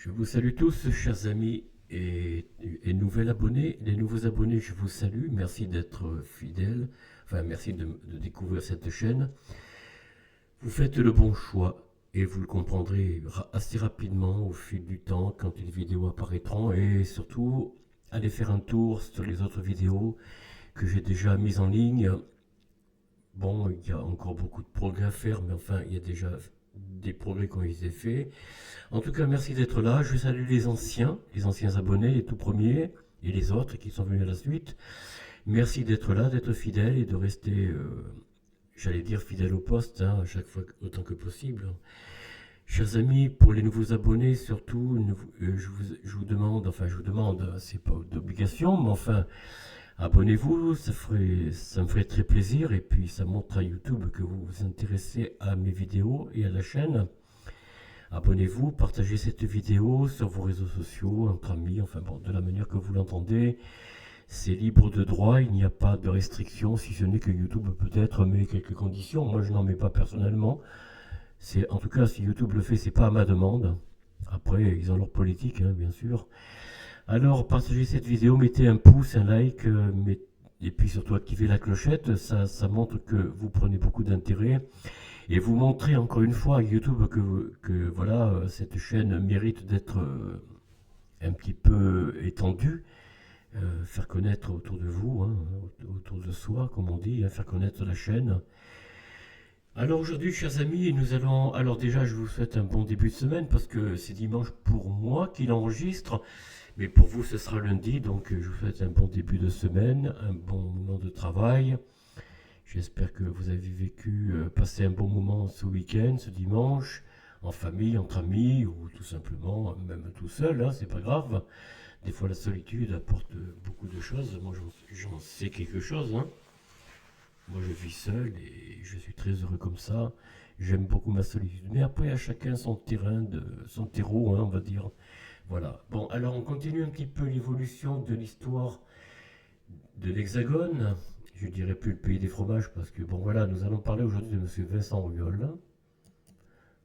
Je vous salue tous, chers amis et nouveaux abonnés. Les nouveaux abonnés, je vous salue. Merci d'être fidèles. Enfin, merci de découvrir cette chaîne. Vous faites le bon choix et vous le comprendrez assez rapidement au fil du temps quand les vidéos apparaîtront. Et surtout, allez faire un tour sur les autres vidéos que j'ai déjà mises en ligne. Bon, il y a encore beaucoup de progrès à faire, mais enfin, il y a déjà des progrès qui ont été faits. En tout cas, merci d'être là. Je salue les anciens abonnés, les tout premiers, et les autres qui sont venus à la suite. Merci d'être là, d'être fidèle et de rester, j'allais dire fidèle au poste, hein, à chaque fois autant que possible. Chers amis, pour les nouveaux abonnés, surtout, je vous demande, c'est pas d'obligation, mais enfin, abonnez-vous, ça me ferait très plaisir, et puis ça montre à YouTube que vous vous intéressez à mes vidéos et à la chaîne. Abonnez-vous, partagez cette vidéo sur vos réseaux sociaux, entre amis, enfin bon, de la manière que vous l'entendez. C'est libre de droit, il n'y a pas de restriction, si ce n'est que YouTube peut-être met quelques conditions. Moi, je n'en mets pas personnellement. En tout cas, si YouTube le fait, c'est pas à ma demande. Après, ils ont leur politique, hein, bien sûr. Alors, partagez cette vidéo, mettez un pouce, un like, et puis surtout activez la clochette. Ça montre que vous prenez beaucoup d'intérêt. Et vous montrez encore une fois à YouTube que voilà, cette chaîne mérite d'être un petit peu étendue, faire connaître autour de vous, hein, autour de soi, comme on dit, hein, faire connaître la chaîne. Alors aujourd'hui, chers amis, nous allons... Alors déjà, je vous souhaite un bon début de semaine parce que c'est dimanche pour moi qui l'enregistre, mais pour vous, ce sera lundi, donc je vous souhaite un bon début de semaine, un bon moment de travail. J'espère que vous avez passé un bon moment ce week-end, ce dimanche, en famille, entre amis, ou tout simplement, même tout seul, hein, c'est pas grave. Des fois, la solitude apporte beaucoup de choses. Moi, j'en sais quelque chose, hein. Moi, je vis seul et je suis très heureux comme ça. J'aime beaucoup ma solitude. Mais après, à chacun son son terreau, hein, on va dire. Voilà. Bon, alors on continue un petit peu l'évolution de l'histoire de l'Hexagone. Je dirais plus le pays des fromages parce que, bon voilà, nous allons parler aujourd'hui de M. Vincent Auriol.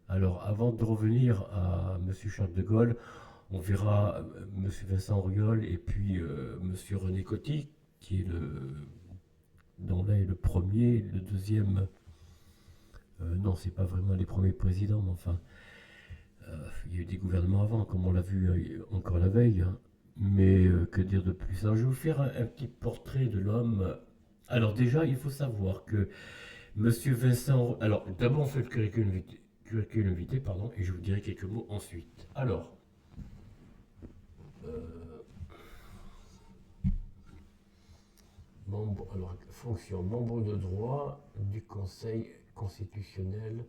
Alors, avant de revenir à M. Charles de Gaulle, on verra M. Vincent Auriol et puis M. René Coty, qui est dont là est le premier, le deuxième. Non, c'est pas vraiment les premiers présidents, mais enfin, il y a eu des gouvernements avant, comme on l'a vu encore la veille, hein. Mais que dire de plus? Alors, je vais vous faire un petit portrait de l'homme. Alors déjà, il faut savoir que Monsieur Vincent... Alors, d'abord, on fait le curriculum vitae, pardon, et je vous dirai quelques mots ensuite. Alors, fonction, membre de droit du Conseil constitutionnel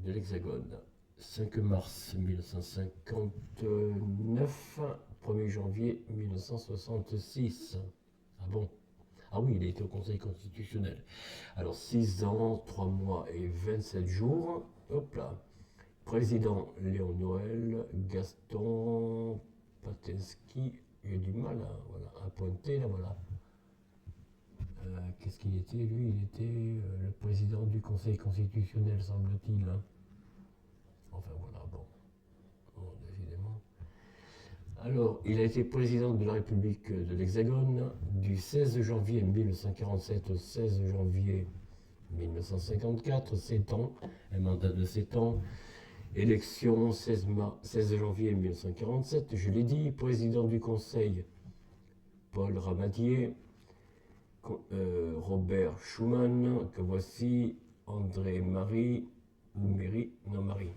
de l'Hexagone. 5 mars 1959, 1er janvier 1966. Ah bon? Ah oui, il a été au Conseil constitutionnel. Alors 6 ans, 3 mois et 27 jours. Hop là. Président Léon Noël, Gaston Patenski. J'ai du mal à pointer là, voilà. Qu'est-ce qu'il était lui? Il était le président du Conseil constitutionnel, semble-t-il, hein. Enfin voilà, bon, évidemment. Alors, il a été président de la République de l'Hexagone du 16 janvier 1947 au 16 janvier 1954, 7 ans, un mandat de 7 ans. Élection 16 janvier 1947, je l'ai dit, président du Conseil, Paul Ramadier, Robert Schuman, que voici, André-Marie, ou Marie.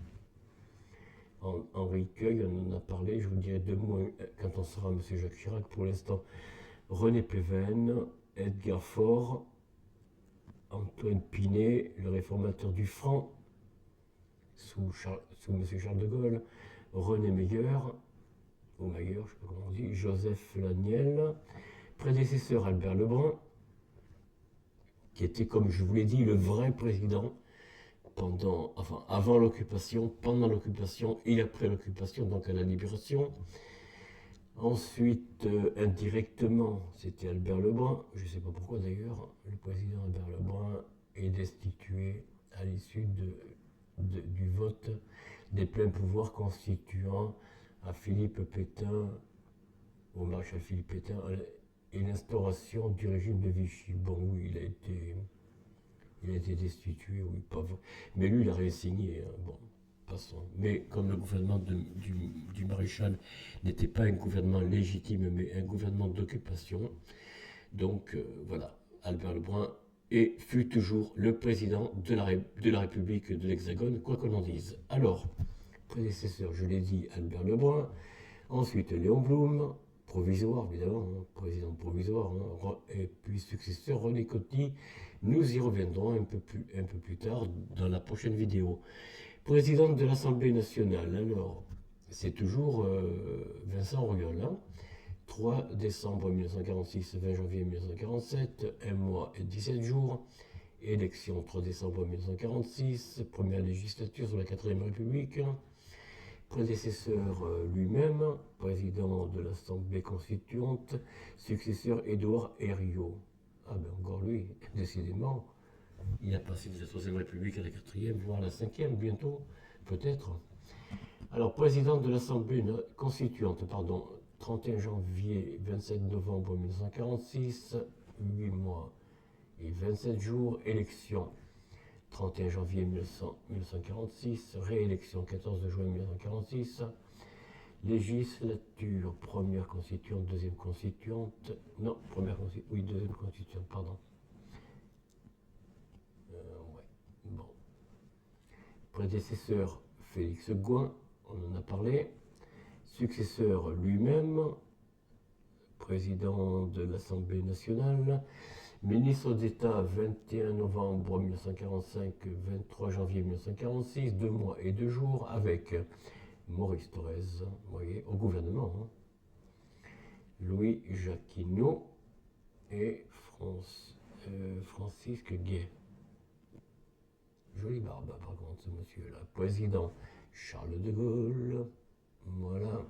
Henri Queuille, on en a parlé, je vous dirai 2 mots quand on sera M. Jacques Chirac. Pour l'instant, René Pleven, Edgar Faure, Antoine Pinet, le réformateur du franc, sous M. Charles de Gaulle, René Meyer, ou Mayer, je ne sais pas comment on dit, Joseph Laniel, prédécesseur Albert Lebrun, qui était, comme je vous l'ai dit, le vrai président avant l'occupation, pendant l'occupation et après l'occupation, donc à la libération. Ensuite, indirectement, c'était Albert Lebrun, je ne sais pas pourquoi d'ailleurs, le président Albert Lebrun est destitué à l'issue du vote des pleins pouvoirs constituant à Philippe Pétain, au maréchal Philippe Pétain, et l'instauration du régime de Vichy. Bon, oui, il a été destitué, oui, pas vrai. Mais lui, il a résigné, hein, bon, passons. Mais comme le gouvernement du maréchal n'était pas un gouvernement légitime, mais un gouvernement d'occupation, donc voilà, Albert Lebrun fut toujours le président de la République de l'Hexagone, quoi qu'on en dise. Alors, prédécesseur, je l'ai dit, Albert Lebrun, ensuite Léon Blum, provisoire évidemment, hein, président provisoire, hein, et puis successeur René Coty. Nous y reviendrons un peu plus tard dans la prochaine vidéo. Président de l'Assemblée nationale, alors c'est toujours Vincent Auriol, hein, 3 décembre 1946, 20 janvier 1947, 1 mois et 17 jours. Élection 3 décembre 1946, première législature sur la 4ème République. Prédécesseur lui-même, président de l'Assemblée constituante, successeur Édouard Herriot. Ah ben encore lui, décidément, il a passé de la 3ème République à la 4ème, voire la 5ème bientôt, peut-être. Alors, président de l'Assemblée constituante, pardon, 31 janvier, 27 novembre 1946, 8 mois et 27 jours, élection 31 janvier 1946, réélection 14 juin 1946, législature, première constituante, deuxième constituante, non, deuxième constituante, pardon. Ouais, bon. Prédécesseur, Félix Gouin, on en a parlé. Successeur lui-même, président de l'Assemblée nationale, ministre d'État 21 novembre 1945, 23 janvier 1946, 2 mois et 2 jours, avec Maurice Thorez, vous voyez, au gouvernement, hein. Louis Jacquinot et Francisque Guay. Jolie barbe, par contre, ce monsieur-là. Président Charles de Gaulle, voilà.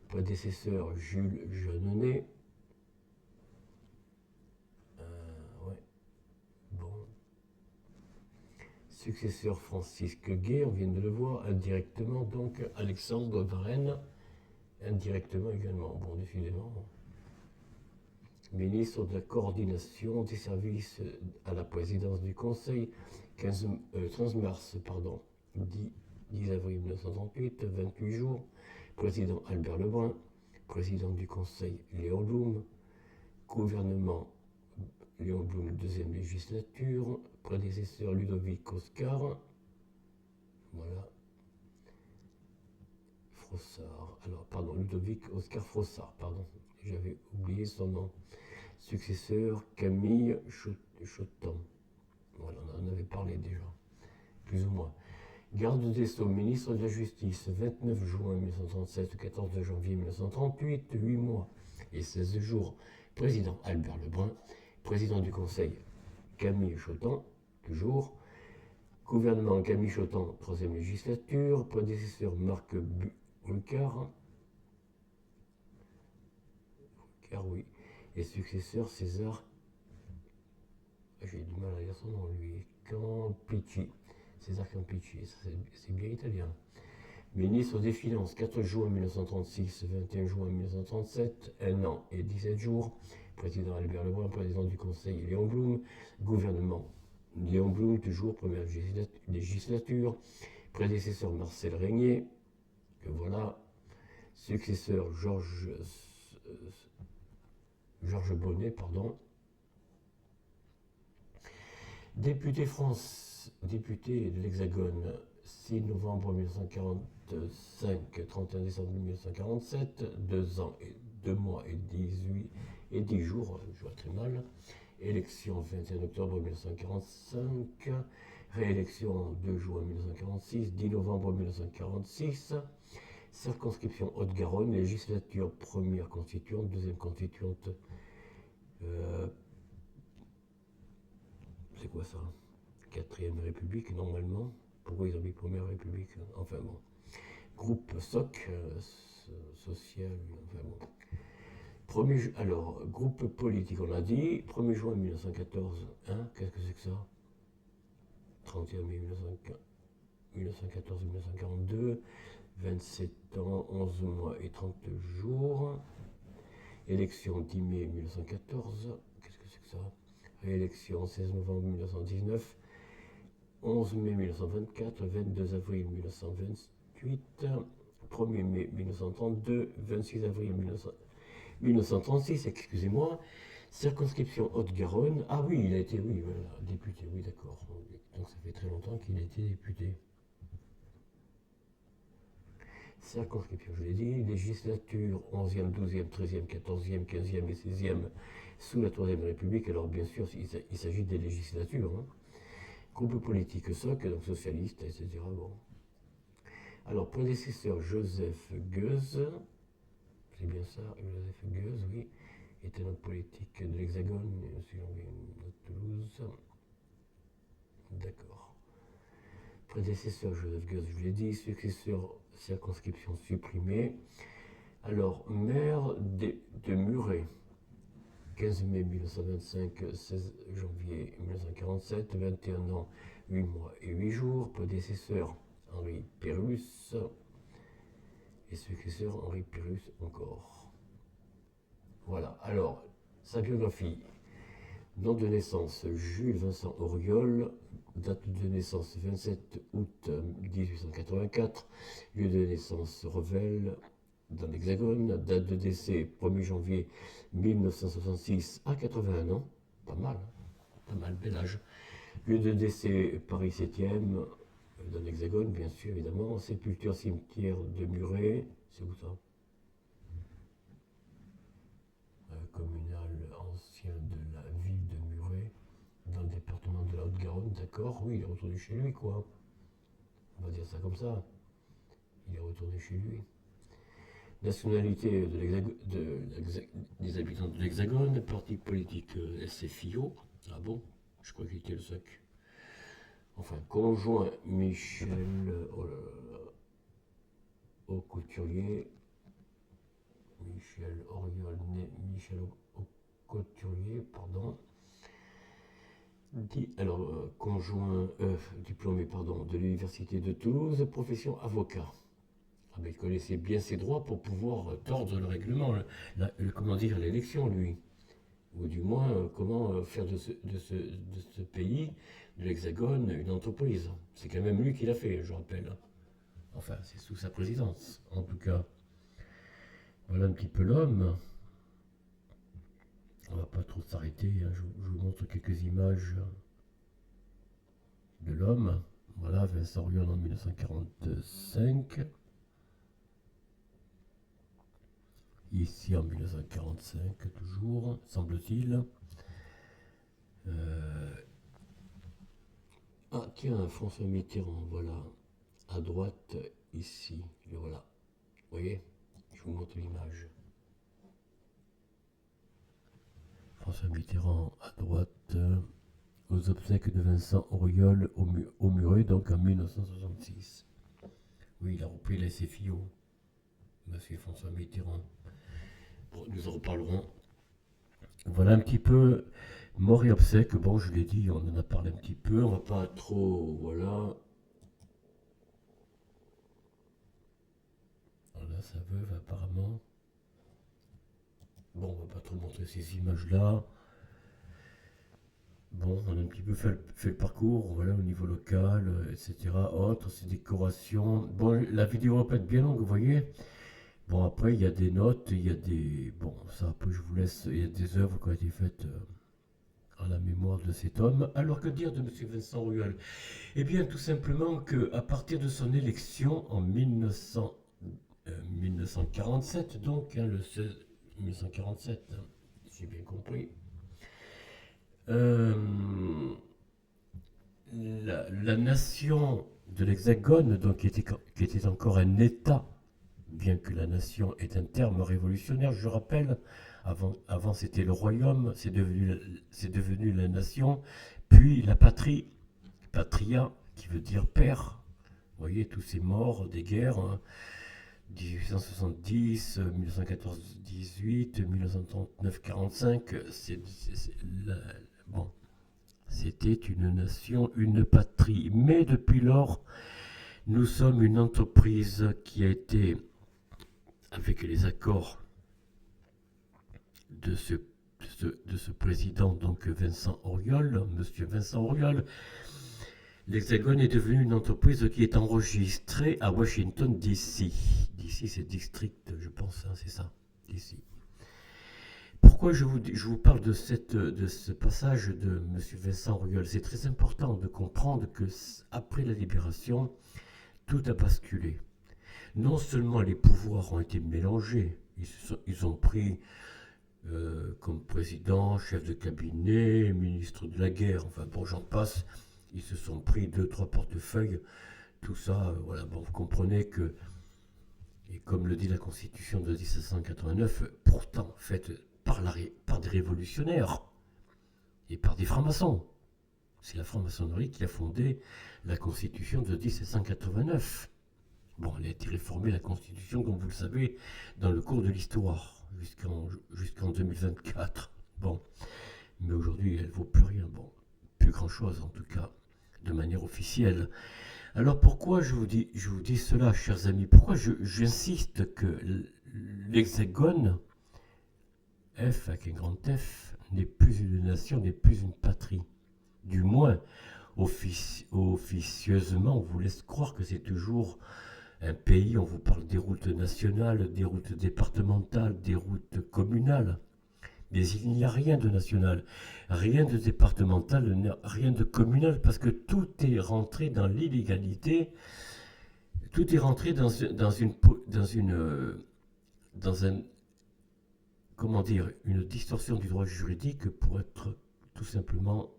Prédécesseur Jules Jeanneney. Ouais. Bon. Successeur Francisque Guay, on vient de le voir, indirectement, donc Alexandre Varenne, indirectement également, bon, décidément. Ministre de la coordination des services à la présidence du Conseil, 13 mars, 10 avril 1938, 28 jours. Président Albert Lebrun, président du Conseil Léon Blum, gouvernement Léon Blum, deuxième législature, prédécesseur Ludovic Oscar, voilà, Frossard, alors pardon, Ludovic Oscar Frossard, pardon, j'avais oublié son nom. Successeur Camille Chotan, voilà, on en avait parlé déjà, plus ou moins. Garde des Sceaux, ministre de la Justice, 29 juin 1937, 14 janvier 1938, 8 mois et 16 jours. Président Albert Lebrun, président du Conseil Camille Chotan, toujours. Gouvernement Camille Chotan, 3ème législature. Prédécesseur Marc Boucard, oui. Et successeur César, j'ai du mal à dire son nom lui, Campici. César Campici, c'est bien italien. Ministre des Finances, 4 juin 1936, 21 juin 1937, 1 an et 17 jours. Président Albert Lebrun, président du Conseil Léon Blum. Gouvernement Léon Blum, toujours première législature. Prédécesseur Marcel Régnier, que voilà. Successeur Georges Bonnet, pardon. Député de l'Hexagone, 6 novembre 1945, 31 décembre 1947, 2 ans et 2 mois et 10 jours, je vois très mal. Élection 21 octobre 1945, réélection 2 juin 1946, 10 novembre 1946, circonscription Haute-Garonne, législature première constituante, deuxième constituante. C'est quoi ça? 4ème République, normalement. Pourquoi ils ont mis Première République? Enfin bon. Groupe SOC, social, enfin bon. Alors, groupe politique, on l'a dit. 1er juin 1914. Hein? Qu'est-ce que c'est que ça? 31 mai 1914-1942. 27 ans, 11 mois et 30 jours. Élection 10 mai 1914. Qu'est-ce que c'est que ça? Réélection 16 novembre 1919. 11 mai 1924, 22 avril 1928, 1er mai 1932, 26 avril 1936, excusez-moi, circonscription Haute-Garonne. Ah oui, il a été, oui, voilà, député, oui, d'accord. Donc ça fait très longtemps qu'il a été député. Circonscription, je l'ai dit, législature 11e, 12e, 13e, 14e, 15e et 16e sous la 3e République. Alors bien sûr, il s'agit des législatures, hein. Groupe politique SOC, donc socialiste, etc. Bon. Alors, prédécesseur Joseph Goebbels, c'est bien ça, Joseph Goebbels, oui, était un homme politique de l'Hexagone, de Toulouse. D'accord. Prédécesseur Joseph Goebbels, je l'ai dit, successeur circonscription supprimée. Alors, maire de Muret, 15 mai 1925, 16 janvier 1947, 21 ans, 8 mois et 8 jours, prédécesseur Henri Pérus, et successeur Henri Pérus encore. Voilà, alors, sa biographie. Nom de naissance, Jules Vincent Auriol, date de naissance 27 août 1884, lieu de naissance Revel, dans l'Hexagone, date de décès 1er janvier 1966 à 81 ans, pas mal, pas mal, bel âge. Lieu de décès Paris 7e, dans l'Hexagone, bien sûr, évidemment. Sépulture cimetière de Muret, c'est où ça? Communal ancien de la ville de Muret, dans le département de la Haute-Garonne, d'accord, oui, il est retourné chez lui, quoi. On va dire ça comme ça. Il est retourné chez lui. Nationalité des habitants de l'Hexagone, parti politique SFIO. Ah bon? Je crois qu'il était le SOC. Enfin, conjoint Michel au couturier. Michel Auriol, né Michel au couturier, pardon. Alors, conjoint diplômé pardon, de l'université de Toulouse, profession avocat. Ah ben, il connaissait bien ses droits pour pouvoir tordre le règlement, comment dire, l'élection, lui. Ou du moins, comment faire de ce pays, de l'Hexagone, une entreprise. C'est quand même lui qui l'a fait, je rappelle. Enfin, c'est sous sa présidence, en tout cas. Voilà un petit peu l'homme. On va pas trop s'arrêter, hein. Je vous montre quelques images de l'homme. Voilà, Vincent Auriol en 1945. Ici en 1945, toujours, semble-t-il. Ah tiens, François Mitterrand, voilà. À droite, ici, le voilà. Vous voyez? Je vous montre l'image. François Mitterrand à droite, aux obsèques de Vincent Auriol au Muret, donc en 1966. Oui, il a repris la SFIO, monsieur François Mitterrand. Bon, nous en reparlerons. Voilà un petit peu mort et obsèques. Bon, je l'ai dit, on en a parlé un petit peu. On va pas trop. Voilà. Voilà sa veuve, apparemment. Bon, on va pas trop montrer ces images-là. Bon, on a un petit peu fait le parcours, voilà, au niveau local, etc. Autres, ces décorations. Bon, la vidéo va pas être bien longue, vous voyez. Bon, après, il y a des notes, il y a des... Bon, ça, après, je vous laisse... Il y a des œuvres qui ont été faites en la mémoire de cet homme. Alors, que dire de M. Vincent Auriol? Eh bien, tout simplement qu'à partir de son élection en 1947, donc, hein, le 16... 1947, hein, si j'ai bien compris, la nation de l'Hexagone, donc qui était encore un État, bien que la nation est un terme révolutionnaire, je rappelle, avant c'était le royaume, c'est devenu la nation, puis la patrie, patria, qui veut dire père. Vous voyez, tous ces morts des guerres, hein, 1870, 1914-18, 1939-45, bon, c'était une nation, une patrie. Mais depuis lors, Nous sommes une entreprise qui a été, avec les accords de ce président, donc Vincent Auriol, monsieur Vincent Auriol, l'Hexagone est devenu une entreprise qui est enregistrée à Washington, D.C. D.C. c'est district, je pense, hein, c'est ça, D.C. Pourquoi je vous parle de ce passage de M. Vincent Auriol? C'est très important de comprendre que après la libération, tout a basculé. Non seulement les pouvoirs ont été mélangés, ils ont pris comme président, chef de cabinet, ministre de la guerre, enfin bon, j'en passe, ils se sont pris 2-3 portefeuilles, tout ça, voilà, bon, vous comprenez que, et comme le dit la Constitution de 1789, pourtant faite par des révolutionnaires et par des francs-maçons. C'est la franc-maçonnerie qui a fondé la Constitution de 1789. Bon, elle a été réformée, la Constitution, comme vous le savez, dans le cours de l'histoire, jusqu'en 2024. Bon, mais aujourd'hui, elle ne vaut plus rien. Bon, plus grand-chose, en tout cas, de manière officielle. Alors, pourquoi je vous dis cela, chers amis? Pourquoi j'insiste que l'Hexagone, F avec un grand F, n'est plus une nation, n'est plus une patrie? Du moins, officieusement, on vous laisse croire que c'est toujours un pays, on vous parle des routes nationales, des routes départementales, des routes communales. Mais il n'y a rien de national, rien de départemental, rien de communal, parce que tout est rentré dans l'illégalité, tout est rentré dans comment dire, une distorsion du droit juridique pour être tout simplement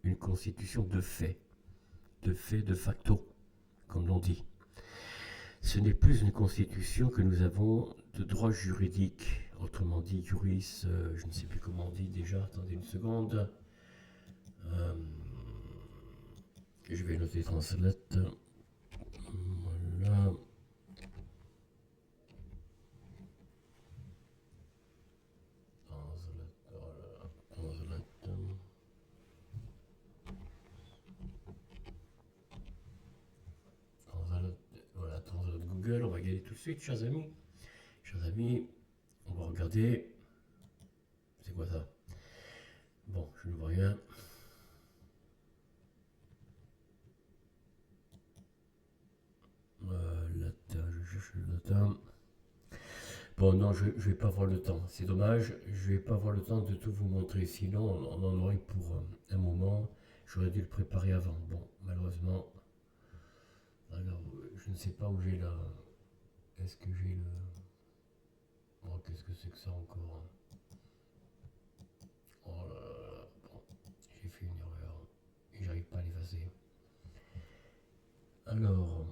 une constitution de fait, de facto, comme l'on dit. Ce n'est plus une constitution que nous avons de droit juridique, autrement dit juris, je ne sais plus comment on dit déjà, attendez une seconde. Je vais noter translate. Voilà. Voilà, translate Google, on va regarder tout de suite, chers amis. Chers amis, on va regarder. C'est quoi ça? Bon, je ne vois rien. Je cherche le latin. Bon, non, je ne vais pas avoir le temps. C'est dommage, je ne vais pas avoir le temps de tout vous montrer. Sinon, on en aurait pour un moment. J'aurais dû le préparer avant. Bon, malheureusement. Alors, je ne sais pas où j'ai la. Est-ce que j'ai le. Oh, qu'est-ce que c'est que ça encore? Oh là là, bon, j'ai fait une erreur. Et j'arrive pas à l'effacer. Alors.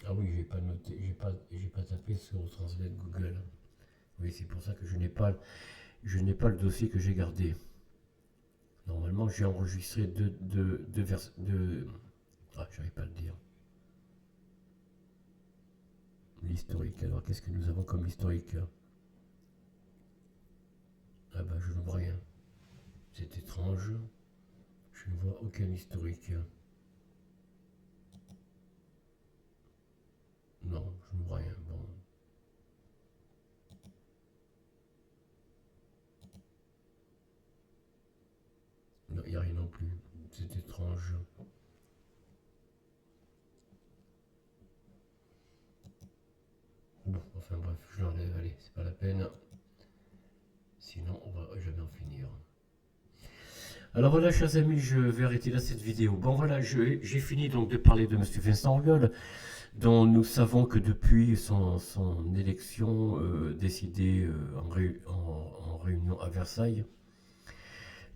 Ah oui, j'ai pas noté, j'ai pas tapé sur Translate Google. Oui, c'est pour ça que je n'ai pas le dossier que j'ai gardé. Normalement, j'ai enregistré deux. Ah, j'arrive pas à le dire. L'historique. Alors, qu'est-ce que nous avons comme historique? Ah ben, je ne vois rien. C'est étrange. Je ne vois aucun historique. Non, je ne vois rien. Bon. Non, il n'y a rien non plus. C'est étrange. Bon, enfin bref, je l'enlève. Allez, c'est pas la peine. Sinon, on va jamais en finir. Alors voilà, chers amis, je vais arrêter là cette vidéo. Bon voilà, j'ai fini donc de parler de M. Vincent Auriol, dont nous savons que depuis son élection décidée en réunion à Versailles,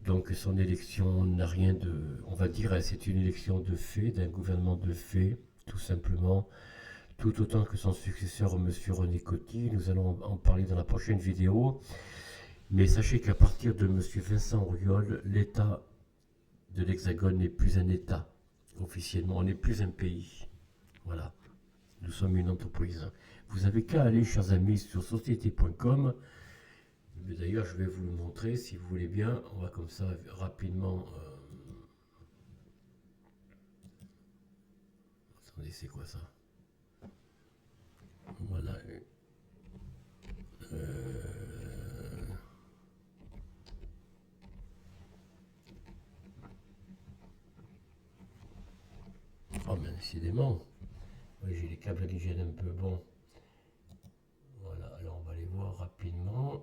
donc son élection n'a rien de, on va dire, c'est une élection de fait, d'un gouvernement de fait, tout simplement, tout autant que son successeur, M. René Coty. Nous allons en parler dans la prochaine vidéo. Mais sachez qu'à partir de M. Vincent Auriol, l'État de l'Hexagone n'est plus un État, officiellement, on n'est plus un pays. Voilà, nous sommes une entreprise. Vous n'avez qu'à aller, chers amis, sur société.com, D'ailleurs, je vais vous le montrer si vous voulez bien. On va comme ça rapidement. Attendez, c'est quoi ça? Voilà. Oh, mais décidément. Oui, j'ai les câbles d'hygiène un peu bons. Voilà, alors on va les voir rapidement.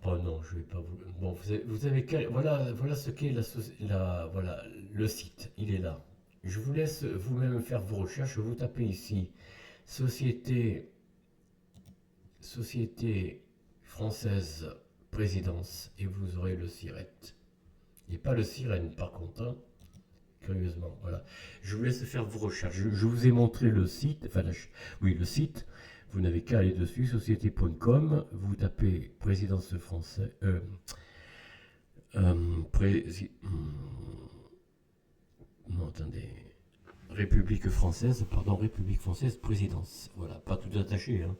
Oh non, je vais pas vous. Bon, vous avez voilà, voilà ce qu'est voilà, le site. Il est là. Je vous laisse vous-même faire vos recherches. Vous tapez ici Société, Société française présidence et vous aurez le SIRET. Et pas le sirène par contre, hein, curieusement. Voilà. Je vous laisse faire vos recherches. Je vous ai montré le site, enfin, oui, le site. Vous n'avez qu'à aller dessus, société.com. Vous tapez présidence française. Non, attendez. République française, pardon, République française, présidence. Voilà, pas tout attaché, hein.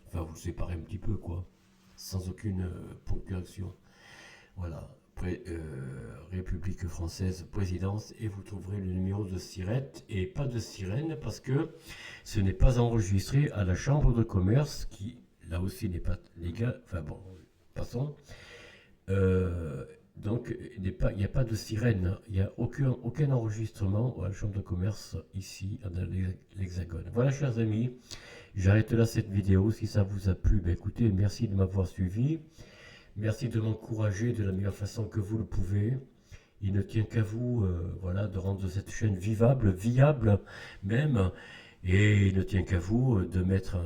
Enfin, vous le séparez un petit peu, quoi. Sans aucune ponctuation. Voilà. République française, présidence, et vous trouverez le numéro de Sirette et pas de sirène parce que ce n'est pas enregistré à la chambre de commerce qui, là aussi, n'est pas légal. Enfin bon, passons. Donc, il n'y a pas de sirène, il n'y a aucun enregistrement à la chambre de commerce ici, dans l'Hexagone. Voilà, chers amis, j'arrête là cette vidéo. Si ça vous a plu, ben écoutez, merci de m'avoir suivi. Merci de m'encourager de la meilleure façon que vous le pouvez. Il ne tient qu'à vous, voilà, de rendre cette chaîne vivable, viable même, et il ne tient qu'à vous de mettre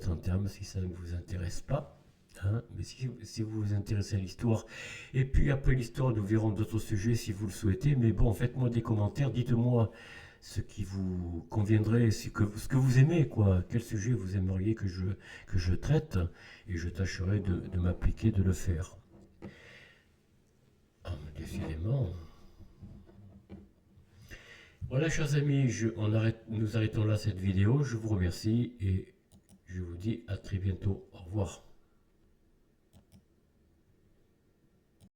un terme si ça ne vous intéresse pas. Hein, mais si vous vous intéressez à l'histoire, et puis après l'histoire, nous verrons d'autres sujets si vous le souhaitez. Mais bon, faites-moi des commentaires, dites-moi ce qui vous conviendrait, ce que vous aimez, quoi. Quel sujet vous aimeriez que je traite, et je tâcherai de m'appliquer, de le faire. Ah, mais décidément. Voilà, chers amis, nous arrêtons là cette vidéo. Je vous remercie et je vous dis à très bientôt. Au revoir.